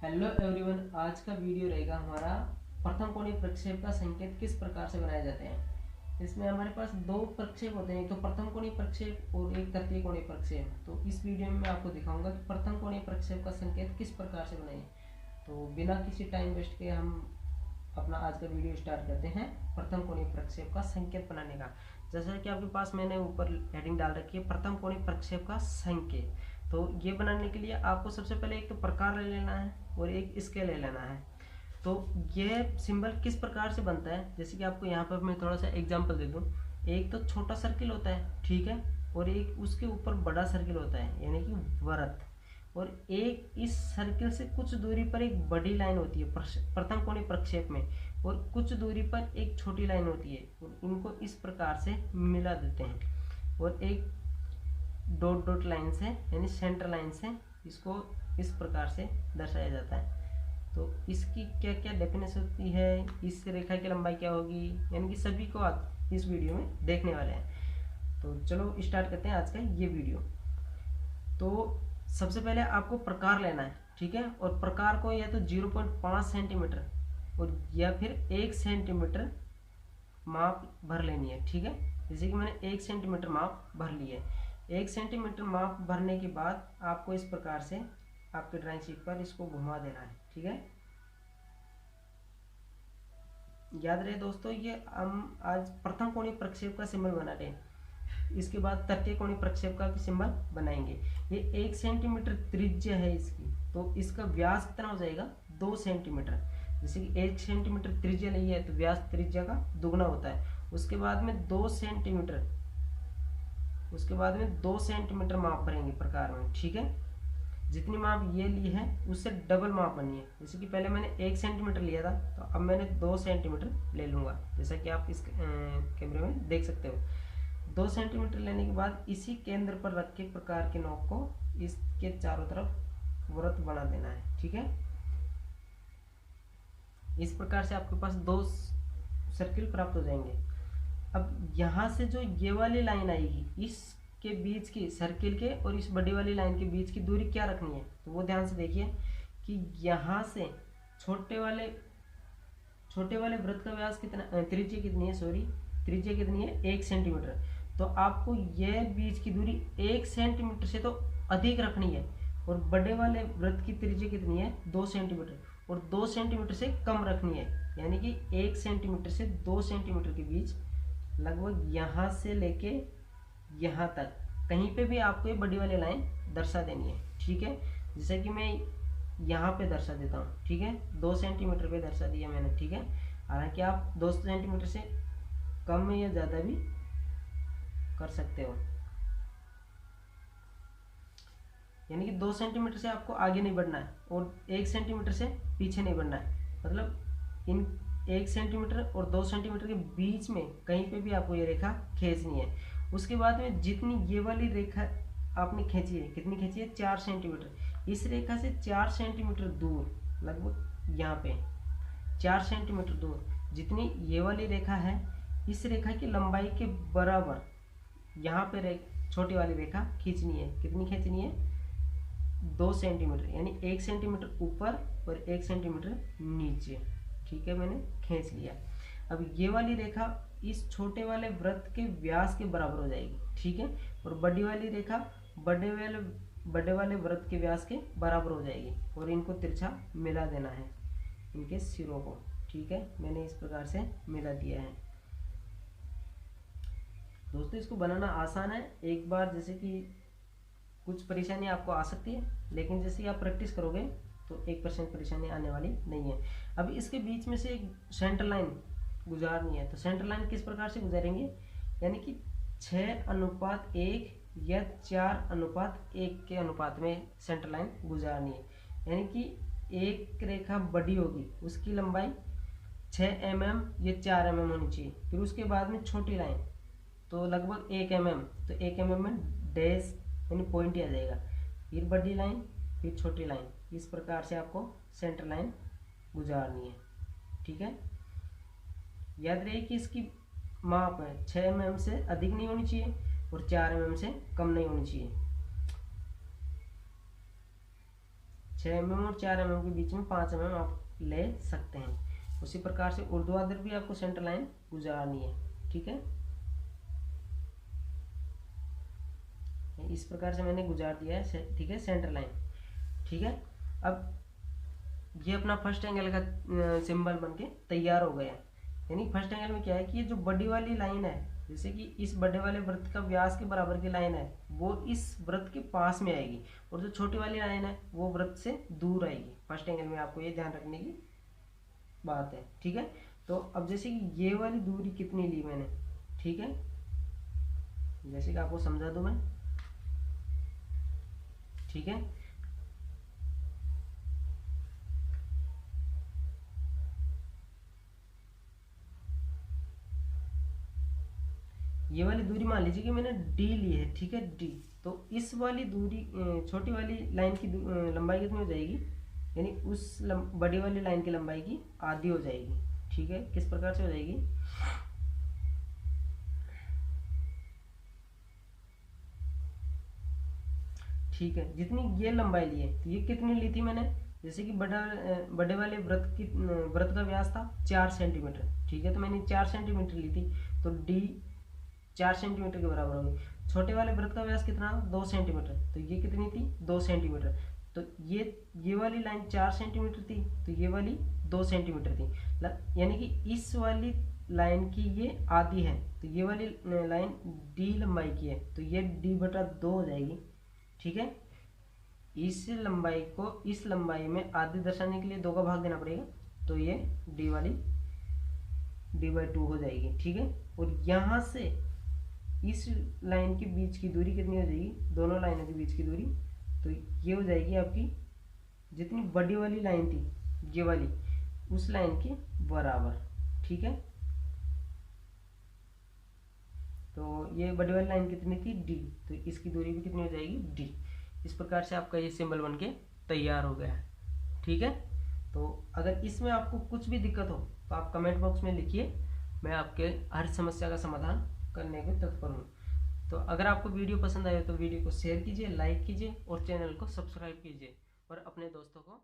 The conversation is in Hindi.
हेलो एवरीवन, आज का वीडियो रहेगा हमारा प्रथम कोणीय प्रक्षेप का संकेत किस प्रकार से बनाए जाते हैं। इसमें हमारे पास दो प्रक्षेप होते हैं, एक तो प्रथम कोणीय प्रक्षेप और एक तृतीय कोणीय प्रक्षेप। तो इस वीडियो में मैं आपको दिखाऊंगा कि प्रथम कोणीय प्रक्षेप का संकेत किस प्रकार से बनाए। तो बिना किसी टाइम वेस्ट के हम अपना आज का वीडियो स्टार्ट करते हैं प्रथम कोणीय प्रक्षेप का संकेत बनाने का। जैसा कि आपके पास मैंने ऊपर हेडिंग डाल रखी है, प्रथम कोणीय प्रक्षेप का संकेत। तो ये बनाने के लिए आपको सबसे पहले एक तो प्रकार ले लेना है और एक स्केल ले लेना है। तो ये सिंबल किस प्रकार से बनता है, जैसे कि आपको यहाँ पर मैं थोड़ा सा एग्जांपल दे दूँ। एक तो छोटा सर्किल होता है, ठीक है, और एक उसके ऊपर बड़ा सर्किल होता है यानी कि वृत्त, और एक इस सर्किल से कुछ दूरी पर एक बड़ी लाइन होती है प्रथम कोणीय प्रक्षेप में, और कुछ दूरी पर एक छोटी लाइन होती है, और इनको इस प्रकार से मिला देते हैं, और एक डॉट डॉट लाइन से यानी सेंटर लाइन से इसको इस प्रकार से दर्शाया जाता है। तो इसकी क्या क्या डेफिनेशन होती है, इस रेखा की लंबाई क्या होगी, यानी कि सभी को आप इस वीडियो में देखने वाले हैं। तो चलो स्टार्ट करते हैं आज का ये वीडियो। तो सबसे पहले आपको प्रकार लेना है, ठीक है, और प्रकार को या तो 0.5 सेंटीमीटर और या फिर 1 सेंटीमीटर माप भर लेनी है, ठीक है। जैसे कि मैंने 1 सेंटीमीटर माप भर ली है। 1 सेंटीमीटर माप भरने के बाद आपको इस प्रकार से आपके ड्राइंग शीट पर इसको घुमा देना है, ठीक है। याद रहे दोस्तों, ये हम आज प्रथम कोणीय प्रक्षेप का सिंबल बना रहे हैं, इसके बाद तृतीय कोणीय प्रक्षेप का भी सिंबल बनाएंगे। ये 1 सेंटीमीटर त्रिज्या है इसकी, तो इसका व्यास कितना हो जाएगा 2 सेंटीमीटर। जैसे कि 1 सेंटीमीटर त्रिज्या ली है तो व्यास त्रिज्या का दुगना होता है। उसके बाद में 2 सेंटीमीटर माप भरेंगे प्रकार में, ठीक है। जितनी माप ये ली है उससे डबल माप बनी है। जैसे कि पहले मैंने 1 सेंटीमीटर लिया था, तो अब मैंने 2 सेंटीमीटर ले लूँगा, जैसा कि आप इस कैमरे में देख सकते हो। 2 सेंटीमीटर लेने के बाद इसी केंद्र पर रख के प्रकार के नोक को इसके चारों तरफ वृत्त बना देना है, ठीक है। इस प्रकार से आपके पास 2 सर्किल प्राप्त हो जाएंगे। अब यहाँ से जो ये वाली लाइन आएगी, इसके बीच की सर्किल के और इस बड़ी वाली लाइन के बीच की दूरी क्या रखनी है, तो वो ध्यान से देखिए कि यहाँ से छोटे वाले वृत्त का व्यास कितना, त्रिज्या कितनी है, त्रिज्या कितनी है 1 सेंटीमीटर। तो आपको यह बीच की दूरी 1 सेंटीमीटर से तो अधिक रखनी है, और बड़े वाले वृत्त की त्रिज्या कितनी है 2 सेंटीमीटर, और 2 सेंटीमीटर से कम रखनी है, यानी कि 1 सेंटीमीटर से 2 सेंटीमीटर के बीच लगभग यहाँ से लेके यहाँ तक कहीं पे भी आपको ये बड़ी वाली लाइन दर्शा देनी है, ठीक है। जैसे कि मैं यहाँ पे दर्शा देता हूँ, ठीक है, 2 सेंटीमीटर पे दर्शा दिया मैंने, ठीक है। हालांकि आप 2 सेंटीमीटर से कम में या ज़्यादा भी कर सकते हो, यानी कि 2 सेंटीमीटर से आपको आगे नहीं बढ़ना है और 1 सेंटीमीटर से पीछे नहीं बढ़ना है। मतलब इन 1 सेंटीमीटर और 2 सेंटीमीटर के बीच में कहीं पे भी आपको ये रेखा खींचनी है। उसके बाद में जितनी ये वाली रेखा आपने खींची है, कितनी खींची है 4 सेंटीमीटर, इस रेखा से 4 सेंटीमीटर दूर, लगभग यहाँ पे 4 सेंटीमीटर दूर जितनी ये वाली रेखा है, इस रेखा की लंबाई के बराबर यहाँ पे छोटी वाली रेखा खींचनी है। कितनी खींचनी है 2 सेंटीमीटर, यानी 1 सेंटीमीटर ऊपर और 1 सेंटीमीटर नीचे, ठीक है, मैंने खींच लिया। अब ये वाली रेखा इस छोटे वाले वृत्त के व्यास के बराबर हो जाएगी, ठीक है, और बड़ी वाली रेखा बड़े वाले वृत्त के व्यास के बराबर हो जाएगी, और इनको तिरछा मिला देना है, इनके सिरों को, ठीक है। मैंने इस प्रकार से मिला दिया है। दोस्तों, इसको बनाना आसान है। एक बार जैसे कि कुछ परेशानी आपको आ सकती है, लेकिन जैसे ही आप प्रैक्टिस करोगे तो 1% परेशानी आने वाली नहीं है। अब इसके बीच में से एक सेंटर लाइन गुजारनी है, तो सेंटर लाइन किस प्रकार से गुजारेंगे, यानी कि 6:1 या 4:1 के अनुपात में सेंटर लाइन गुजारनी है। यानी कि एक रेखा बड़ी होगी, उसकी लंबाई 6 mm या 4 mm होनी चाहिए। फिर उसके बाद में छोटी लाइन तो लगभग 1 mm, तो 1 mm में डैश यानी पॉइंट आ जाएगा। फिर बड़ी लाइन, फिर छोटी लाइन, इस प्रकार से आपको सेंटर लाइन गुजारनी है, ठीक है। याद रहे कि इसकी माप है 6 mm से अधिक नहीं होनी चाहिए और 4 mm से कम नहीं होनी चाहिए। 6 mm और 4 mm के बीच में 5 mm आप ले सकते हैं। उसी प्रकार से ऊर्ध्वाधर भी आपको सेंटर लाइन गुजारनी है। ठीक है, इस प्रकार से मैंने गुजार दिया है। ठीक है, सेंटर लाइन। ठीक है, अब ये अपना फर्स्ट एंगल का सिंबल बनके तैयार हो गया। यानी फर्स्ट एंगल में क्या है कि ये जो बड़ी वाली लाइन है, जैसे कि इस बड़े वाले वृत्त का व्यास के बराबर की लाइन है, वो इस वृत्त के पास में आएगी, और जो छोटी वाली लाइन है वो वृत्त से दूर आएगी। फर्स्ट एंगल में आपको ये ध्यान रखने की बात है। ठीक है, तो अब जैसे कि ये वाली दूरी कितनी ली मैंने, ठीक है, जैसे कि आपको समझा दूं मैं। ठीक है, ये वाली दूरी मान लीजिए कि मैंने डी ली है। ठीक है, डी, तो इस वाली दूरी छोटी वाली लाइन की लंबाई कितनी हो जाएगी, यानी उस बड़ी वाली लाइन की लंबाई की आधी हो जाएगी। ठीक है, किस प्रकार से हो जाएगी, ठीक है, जितनी ये लंबाई ली है, तो ये कितनी ली थी मैंने, जैसे कि बड़े वाले वृत्त का व्यास था 4 सेंटीमीटर। ठीक है, तो मैंने 4 सेंटीमीटर ली थी, तो डी 4 सेंटीमीटर के बराबर होगी। छोटे वाले वृत्त का व्यास कितना, 2 सेंटीमीटर, तो ये कितनी थी, 2 सेंटीमीटर। तो ये वाली लाइन 4 सेंटीमीटर थी, तो ये वाली 2 सेंटीमीटर थी, यानी कि इस वाली लाइन की ये आधी है, तो ये वाली लाइन डी लंबाई की है, तो ये d/2 हो जाएगी। ठीक है, इस लंबाई को इस लंबाई में आधी दर्शाने के लिए 2 का भाग देना पड़ेगा, तो ये डी वाली d/2 हो जाएगी। ठीक है, और यहाँ से इस लाइन के बीच की दूरी कितनी हो जाएगी, दोनों लाइनों के बीच की दूरी, तो ये हो जाएगी आपकी जितनी बड़ी वाली लाइन थी ये वाली, उस लाइन के बराबर। ठीक है, तो ये बड़ी वाली लाइन कितनी थी, डी, तो इसकी दूरी भी कितनी हो जाएगी, डी। इस प्रकार से आपका ये सिंबल बनके तैयार हो गया है। ठीक है, तो अगर इसमें आपको कुछ भी दिक्कत हो तो आप कमेंट बॉक्स में लिखिए, मैं आपके हर समस्या का समाधान करने को तत्पर हूँ। तो अगर आपको वीडियो पसंद आए तो वीडियो को शेयर कीजिए, लाइक कीजिए और चैनल को सब्सक्राइब कीजिए और अपने दोस्तों को